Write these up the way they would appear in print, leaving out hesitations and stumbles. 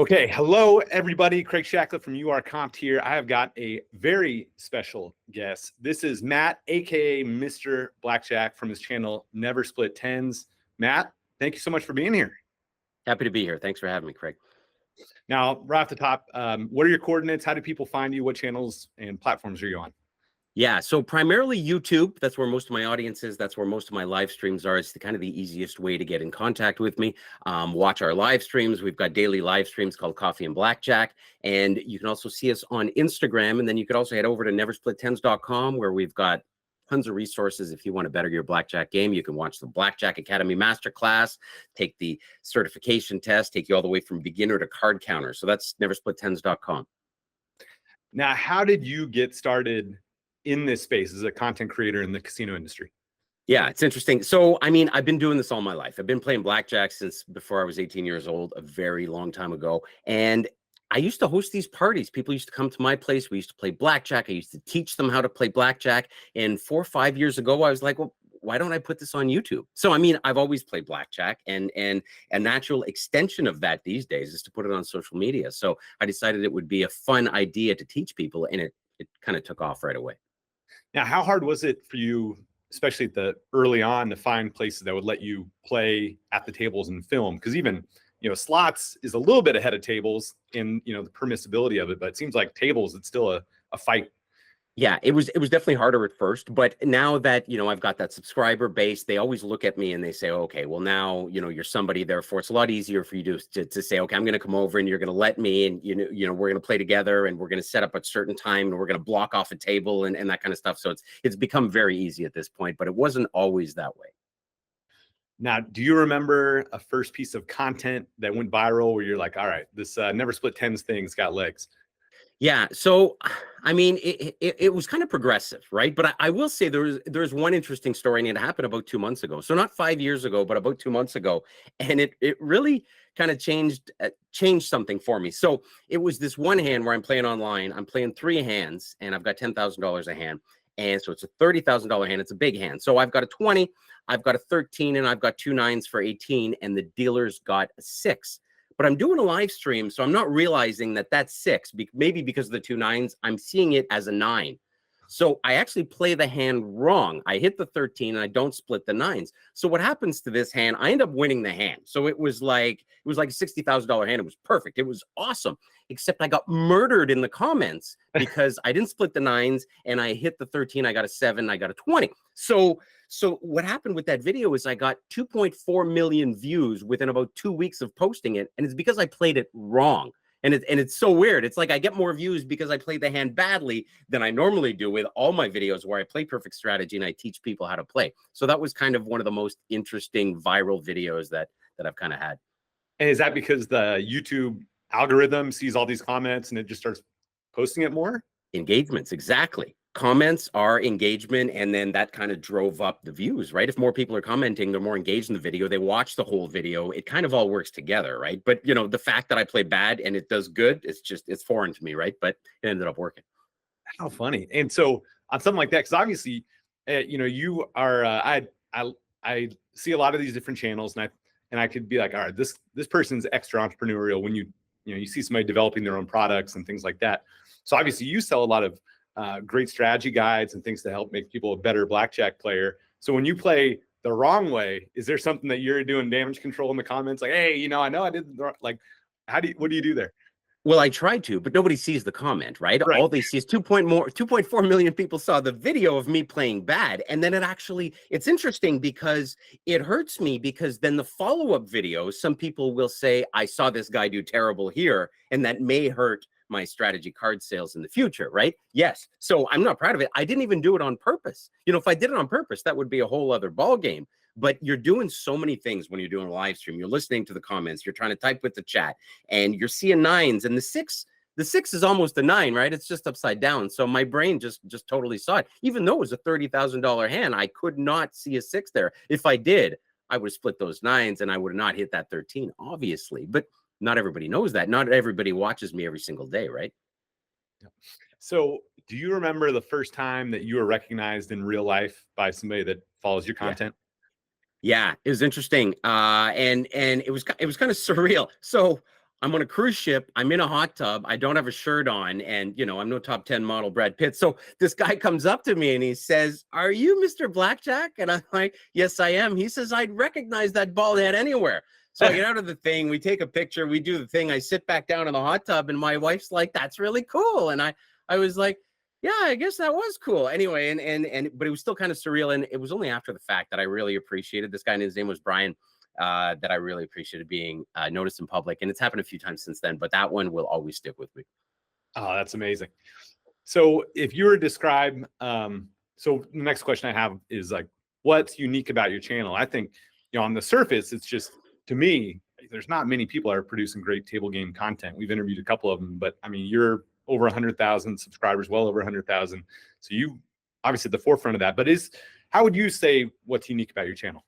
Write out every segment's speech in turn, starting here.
Okay, hello everybody. Craig Shacklett from URComped here. I have got a very special guest. This is Matt, aka Mr. Blackjack, from his channel Never Split Tens. Matt, thank you so much for being here. Happy to be here. Thanks for having me, Craig. Now, right off the top, what are your coordinates? How do people find you? What channels and platforms are you on? Yeah, so primarily YouTube. That's where most of my audience is. That's where most of my live streams are. It's kind of the easiest way to get in contact with me. Watch our live streams. We've got daily live streams called Coffee and Blackjack. And you can also see us on Instagram. And then you could also head over to neversplittens.com where we've got tons of resources. If you want to better your blackjack game, you can watch the Blackjack Academy Masterclass, take the certification test, take you all the way from beginner to card counter. So that's neversplittens.com. Now, how did you get started in this space as a content creator in the casino industry? Yeah, it's interesting. So, I mean, I've been doing this all my life. I've been playing blackjack since before I was 18 years old, a very long time ago. And I used to host these parties. People used to come to my place. We used to play blackjack. I used to teach them how to play blackjack. And 4 or 5 years ago, I was like, well, why don't I put this on YouTube? So, I mean, I've always played blackjack, and a natural extension of that these days is to put it on social media. So I decided it would be a fun idea to teach people, and it kind of took off right away. Now, how hard was it for you, especially at the early on, to find places that would let you play at the tables and film? Because even, slots is a little bit ahead of tables in, the permissibility of it, but it seems like tables, it's still a fight. Yeah, it was definitely harder at first, but now that, I've got that subscriber base, they always look at me and they say, okay, well now, you're somebody, therefore it's a lot easier for you to say, okay, I'm going to come over and you're going to let me, and, we're going to play together and we're going to set up at a certain time and we're going to block off a table and that kind of stuff. So it's become very easy at this point, but it wasn't always that way. Now, do you remember a first piece of content that went viral where you're like, all right, this Never Split Tens thing's got legs? Yeah, so I mean, it was kind of progressive, right? But I will say there's one interesting story, and it happened about 2 months ago. So not 5 years ago, but about 2 months ago, and it really kind of changed something for me. So it was this one hand where I'm playing online. I'm playing 3 hands, and I've got $10,000 a hand, and so it's a $30,000 hand. It's a big hand. So I've got a 20, I've got a 13, and I've got 2 9s for 18, and the dealer's got a 6. But I'm doing a live stream, so I'm not realizing that that's 6. Maybe because of the 2 9s, I'm seeing it as a 9. So I actually play the hand wrong. I hit the 13 and I don't split the 9s. So what happens to this hand? I end up winning the hand. So it was like a $60,000 hand. It was perfect. It was awesome. Except I got murdered in the comments because I didn't split the 9s and I hit the 13. I got a 7. I got a 20. So what happened with that video is I got 2.4 million views within about 2 weeks of posting it. And it's because I played it wrong. And it's so weird. It's like I get more views because I play the hand badly than I normally do with all my videos where I play perfect strategy and I teach people how to play. So that was kind of one of the most interesting viral videos that I've kind of had. And is that because the YouTube algorithm sees all these comments and it just starts posting it more? Engagements, exactly. Comments are engagement, and then that kind of drove up the views, right? If more people are commenting, they're more engaged in the video, they watch the whole video, it kind of all works together, right? But the fact that I play bad and it does good, it's foreign to me, right? But it ended up working. How funny. And so on something like that, because obviously you are I see a lot of these different channels, and I could be like, all right, this person's extra entrepreneurial when you see somebody developing their own products and things like that. So obviously you sell a lot of great strategy guides and things to help make people a better blackjack player. So when you play the wrong way, is there something that you're doing damage control in the comments? Like, hey, I know I did like, what do you do there? Well, I tried to, but nobody sees the comment, right? All they see is 2.4 million people saw the video of me playing bad. And then it's interesting because it hurts me, because then the follow-up videos, some people will say, I saw this guy do terrible here, and that may hurt my strategy card sales in the future, right? Yes. So I'm not proud of it. I didn't even do it on purpose. If I did it on purpose, that would be a whole other ball game. But you're doing so many things when you're doing a live stream. You're listening to the comments, you're trying to type with the chat, and you're seeing 9s, and the 6 is almost a 9, right? It's just upside down. So my brain just totally saw it. Even though it was a $30,000 hand, I could not see a 6 there. If I did, I would have split those 9s and I would have not hit that 13, obviously. But not everybody knows that. Not everybody watches me every single day, right? So do you remember the first time that you were recognized in real life by somebody that follows your content? Yeah, it was interesting. And it was kind of surreal. So I'm on a cruise ship. I'm in a hot tub. I don't have a shirt on. And, I'm no top 10 model Brad Pitt. So this guy comes up to me and he says, "Are you Mr. Blackjack?" And I'm like, "Yes, I am." He says, "I'd recognize that bald head anywhere." So I get out of the thing. We take a picture. We do the thing. I sit back down in the hot tub and my wife's like, "That's really cool." And I was like, "Yeah, I guess that was cool." Anyway, but it was still kind of surreal. And it was only after the fact that I really appreciated this guy. And his name was Brian. That I really appreciated being noticed in public. And it's happened a few times since then, but that one will always stick with me. Oh, that's amazing. So if you were to describe, so the next question I have is like, what's unique about your channel? I think, on the surface, it's just, to me, there's not many people that are producing great table game content. We've interviewed a couple of them, but I mean, you're over 100,000 subscribers, well over 100,000. So you obviously at the forefront of that, but how would you say what's unique about your channel?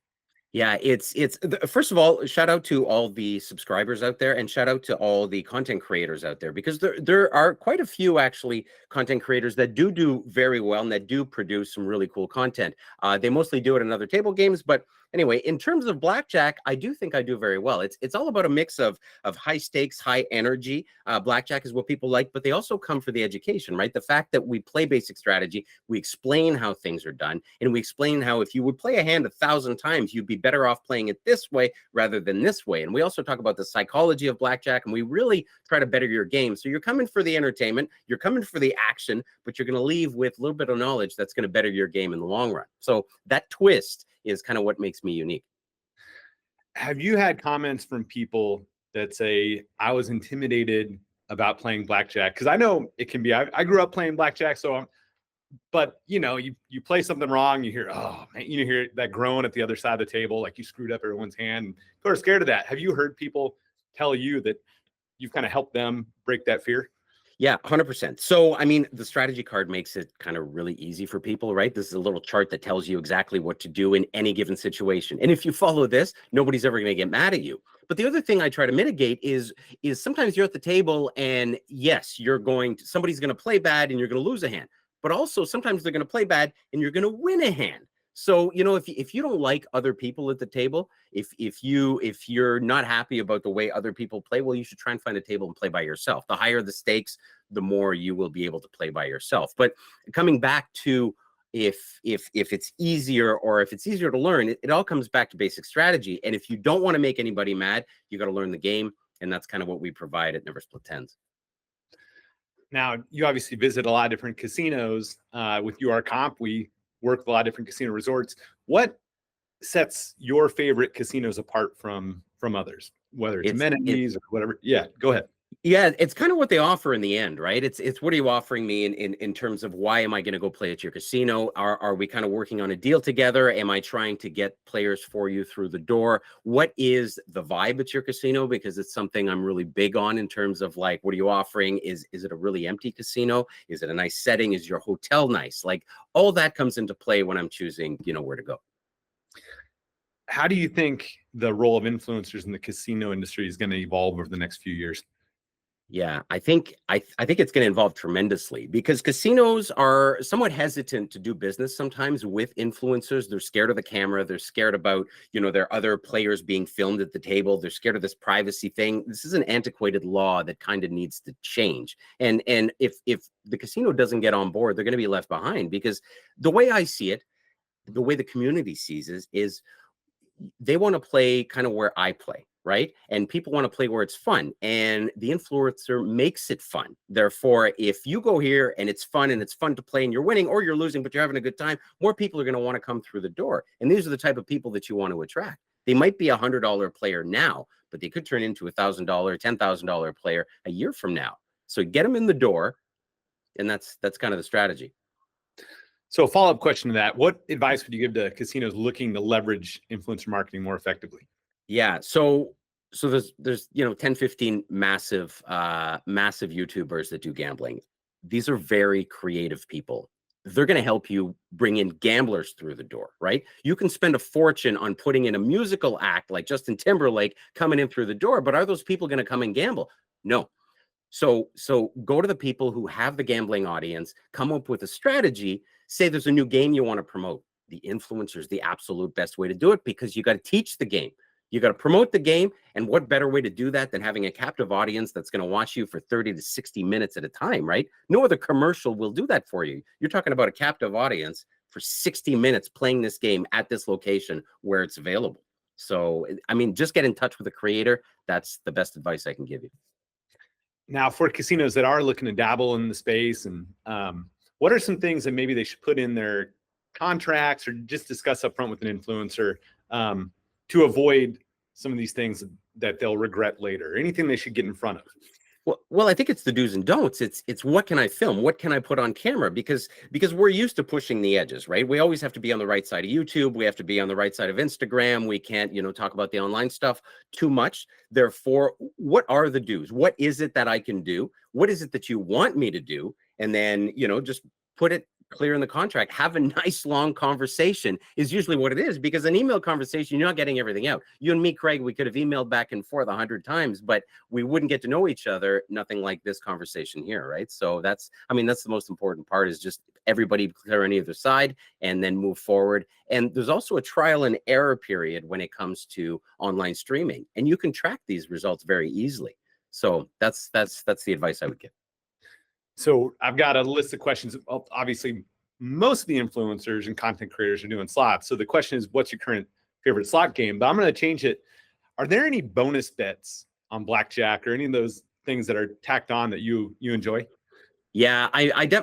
Yeah, first of all, shout out to all the subscribers out there and shout out to all the content creators out there, because there are quite a few actually content creators that do very well and that do produce some really cool content. They mostly do it in other table games, but anyway, in terms of Blackjack, I do think I do very well. It's all about a mix of high stakes, high energy. Blackjack is what people like, but they also come for the education, right? The fact that we play basic strategy, we explain how things are done, and we explain how if you would play a hand 1,000 times, you'd be better off playing it this way rather than this way. And we also talk about the psychology of Blackjack, and we really try to better your game. So you're coming for the entertainment, you're coming for the action, but you're going to leave with a little bit of knowledge that's going to better your game in the long run. So that twist is kind of what makes me unique. Have you had comments from people that say, "I was intimidated about playing Blackjack"? Because I know it can be. I grew up playing Blackjack, but you play something wrong, you hear, "Oh man," you hear that groan at the other side of the table, like you screwed up everyone's hand. And people are scared of that. Have you heard people tell you that you've kind of helped them break that fear? Yeah, 100%. So, I mean, the strategy card makes it kind of really easy for people, right? This is a little chart that tells you exactly what to do in any given situation. And if you follow this, nobody's ever going to get mad at you. But the other thing I try to mitigate is sometimes you're at the table and yes, somebody's going to play bad and you're going to lose a hand. But also sometimes they're going to play bad and you're going to win a hand. So, if you don't like other people at the table, if you're not happy about the way other people play, well, you should try and find a table and play by yourself. The higher the stakes, the more you will be able to play by yourself. But coming back to if it's easier or if it's easier to learn, it all comes back to basic strategy. And if you don't want to make anybody mad, you got to learn the game. And that's kind of what we provide at Never Split Tens. Now, you obviously visit a lot of different casinos. With URComp, we work with a lot of different casino resorts. What sets your favorite casinos apart from others, whether it's amenities or whatever? Yeah, go ahead. Yeah, it's kind of what they offer in the end, right? It's what are you offering me in terms of why am I going to go play at your casino? Are we kind of working on a deal together? Am I trying to get players for you through the door? What is the vibe at your casino? Because it's something I'm really big on in terms of like, what are you offering? Is it a really empty casino? Is it a nice setting? Is your hotel nice? Like all that comes into play when I'm choosing, where to go. How do you think the role of influencers in the casino industry is going to evolve over the next few years? Yeah, I think it's going to evolve tremendously because casinos are somewhat hesitant to do business sometimes with influencers. They're scared of the camera. They're scared about, there are other players being filmed at the table. They're scared of this privacy thing. This is an antiquated law that kind of needs to change. And if the casino doesn't get on board, they're going to be left behind because the way I see it, the way the community sees it is they want to play kind of where I play. Right. And people want to play where it's fun and the influencer makes it fun. Therefore, if you go here and it's fun to play and you're winning or you're losing, but you're having a good time, more people are going to want to come through the door. And these are the type of people that you want to attract. They might be $100 player now, but they could turn into $1,000, $10,000 player a year from now. So get them in the door. And that's kind of the strategy. So a follow-up question to that, what advice would you give to casinos looking to leverage influencer marketing more effectively? Yeah. So there's 10, 15 massive YouTubers that do gambling. These are very creative people. They're going to help you bring in gamblers through the door, right? You can spend a fortune on putting in a musical act like Justin Timberlake coming in through the door, but are those people going to come and gamble? No. So go to the people who have the gambling audience, come up with a strategy, say there's a new game you want to promote. The influencer is the absolute best way to do it because you got to teach the game. You got to promote the game. And what better way to do that than having a captive audience that's going to watch you for 30 to 60 minutes at a time, right? No other commercial will do that for you. You're talking about a captive audience for 60 minutes playing this game at this location where it's available. So, I mean, just get in touch with the creator. That's the best advice I can give you. Now, for casinos that are looking to dabble in the space, and what are some things that maybe they should put in their contracts or just discuss up front with an influencer to avoid some of these things that they'll regret later? Anything they should get in front of? Well, I think it's the do's and don'ts. It's what can I film? What can I put on camera? Because we're used to pushing the edges, right? We always have to be on the right side of YouTube. We have to be on the right side of Instagram. We can't, talk about the online stuff too much. Therefore, what are the do's? What is it that I can do? What is it that you want me to do? And then, just put it clear in the contract. Have a nice long conversation is usually what it is, because an email conversation, you're not getting everything out. You and me, Craig, we could have emailed back and forth 100 times, but we wouldn't get to know each other. Nothing like this conversation here, right? So that's the most important part, is just everybody clear on either side and then move forward. And there's also a trial and error period when it comes to online streaming, and you can track these results very easily. So that's the advice I would give. So I've got a list of questions. Obviously, most of the influencers and content creators are doing slots. So the question is, what's your current favorite slot game? But I'm going to change it. Are there any bonus bets on Blackjack or any of those things that are tacked on that you enjoy? Yeah,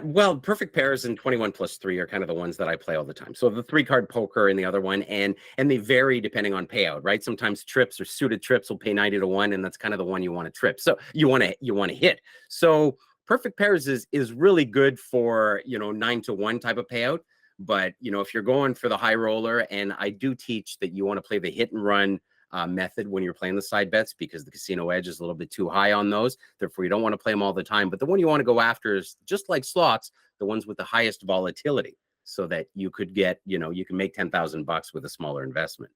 well, perfect pairs and 21+3 are kind of the ones that I play all the time. So the 3-card poker and the other one, and they vary depending on payout, right? Sometimes trips or suited trips will pay 90 to 1, and that's kind of the one you want to trip. So you want to hit. So perfect pairs is really good for 9 to 1 type of payout. But if you're going for the high roller, and I do teach that you want to play the hit and run method when you're playing the side bets, because the casino edge is a little bit too high on those. Therefore, you don't want to play them all the time. But the one you want to go after is, just like slots, the ones with the highest volatility, so that you could get, you can make $10,000 with a smaller investment.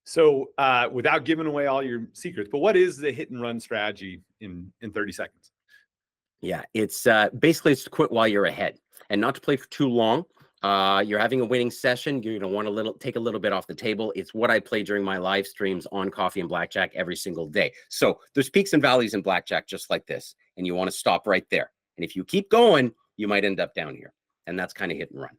So without giving away all your secrets, but what is the hit and run strategy in 30 seconds? Yeah, it's basically it's to quit while you're ahead and not to play for too long. You're having a winning session, you're going to want to take a little bit off the table. It's what I play during my live streams on Coffee and Blackjack every single day. So there's peaks and valleys in Blackjack just like this, and you want to stop right there. And if you keep going, you might end up down here. And that's kind of hit and run.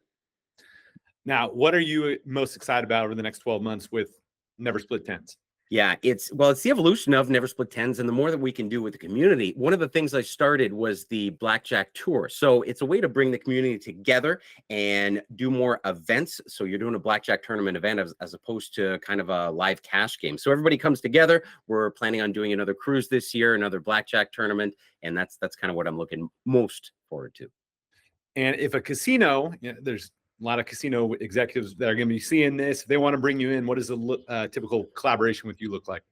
Now, what are you most excited about over the next 12 months with Never Split Tens? Yeah, it's the evolution of Never Split Tens, and the more that we can do with the community. One of the things I started was the Blackjack Tour. So it's a way to bring the community together and do more events. So you're doing a Blackjack tournament event as opposed to kind of a live cash game. So everybody comes together. We're planning on doing another cruise this year, another Blackjack tournament, and that's kind of what I'm looking most forward to. And if a casino, there's a lot of casino executives that are going to be seeing this, if they want to bring you in, what does a typical collaboration with you look like?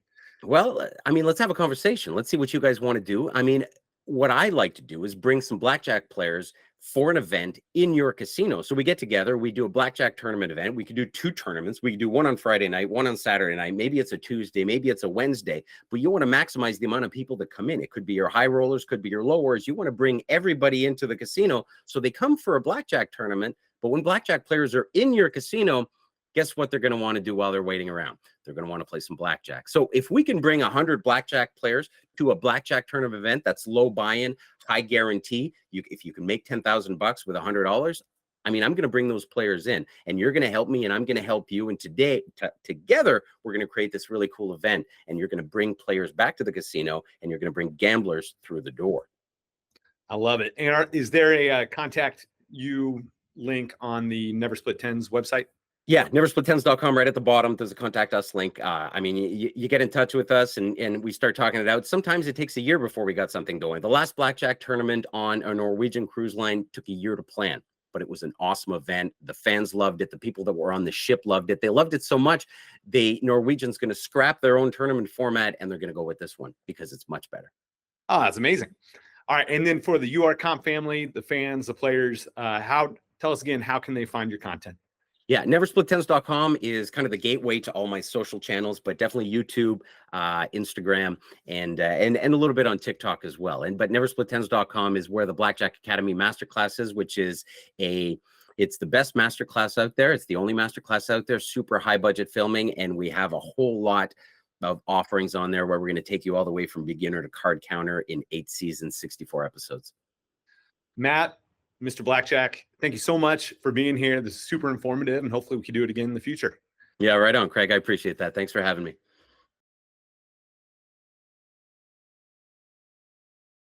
Well, I mean, let's have a conversation. Let's see what you guys want to do. I mean, what I like to do is bring some Blackjack players for an event in your casino. So we get together, we do a Blackjack tournament event. We could do 2 tournaments. We could do one on Friday night, one on Saturday night. Maybe it's a Tuesday, maybe it's a Wednesday, but you want to maximize the amount of people that come in. It could be your high rollers, could be your lowers. You want to bring everybody into the casino so they come for a Blackjack tournament. But when Blackjack players are in your casino, guess what they're going to want to do while they're waiting around? They're going to want to play some Blackjack. So if we can bring 100 Blackjack players to a Blackjack tournament event that's low buy-in, high guarantee, if you can make $10,000 with $100, I mean, I'm going to bring those players in, and you're going to help me, and I'm going to help you. And today, together, we're going to create this really cool event, and you're going to bring players back to the casino, and you're going to bring gamblers through the door. I love it. And is there a contact you link on the Never Split Tens website? Yeah, neversplittens.com, right at the bottom. There's a contact us link. I mean, you get in touch with us and we start talking it out. Sometimes it takes a year before we got something going. The last Blackjack tournament on a Norwegian cruise line took a year to plan, but it was an awesome event. The fans loved it. The people that were on the ship loved it. They loved it so much, the Norwegian's going to scrap their own tournament format, and they're going to go with this one because it's much better. Oh, that's amazing. All right. And then for the URComped family, the fans, the players, tell us again, how can they find your content? Yeah, neversplittens.com is kind of the gateway to all my social channels, but definitely YouTube, Instagram, and a little bit on TikTok as well. But neversplittens.com is where the Blackjack Academy Masterclass is, which is a It's the best masterclass out there. It's the only masterclass out there, super high budget filming. And we have a whole lot of offerings on there where we're going to take you all the way from beginner to card counter in 8 seasons, 64 episodes. Matt, Mr. Blackjack, thank you so much for being here. This is super informative, and hopefully we can do it again in the future. Yeah, right on, Craig. I appreciate that. Thanks for having me.